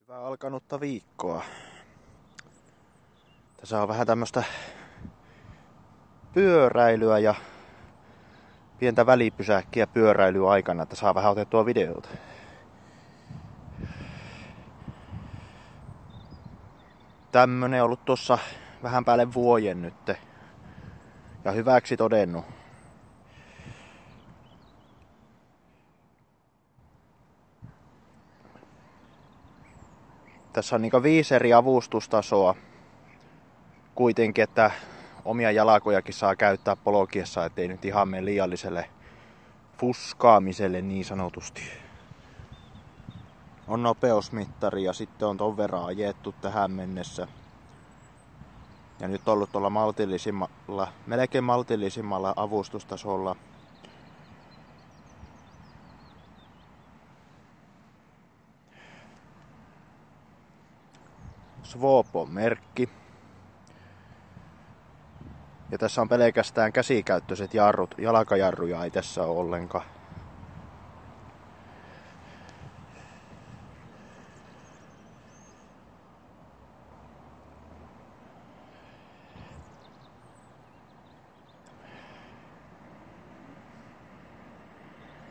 Hyvää alkanutta viikkoa. Tässä on vähän tämmöstä pyöräilyä ja pientä välipysäkkiä pyöräilyä aikana, että saa vähän otettua videota. Tämmönen on ollut tossa vähän päälle vuoden nyt ja hyväksi todennut. Tässä on niinku 5 eri avustustasoa kuitenkin, että omia jalkojakin saa käyttää polkiessa, ettei nyt ihan mene liialliselle fuskaamiselle niin sanotusti. On nopeusmittari ja sitten on ton verran ajettu tähän mennessä. Ja nyt on ollut tuolla melkein maltillisimmalla avustustasolla. Swap on merkki. Ja tässä on pelkästään käsikäyttöiset jarrut, jalkajarruja ei tässä ole ollenkaan.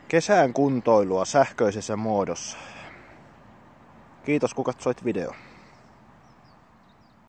Kesän kuntoilua sähköisessä muodossa. Kiitos kun katsoit video.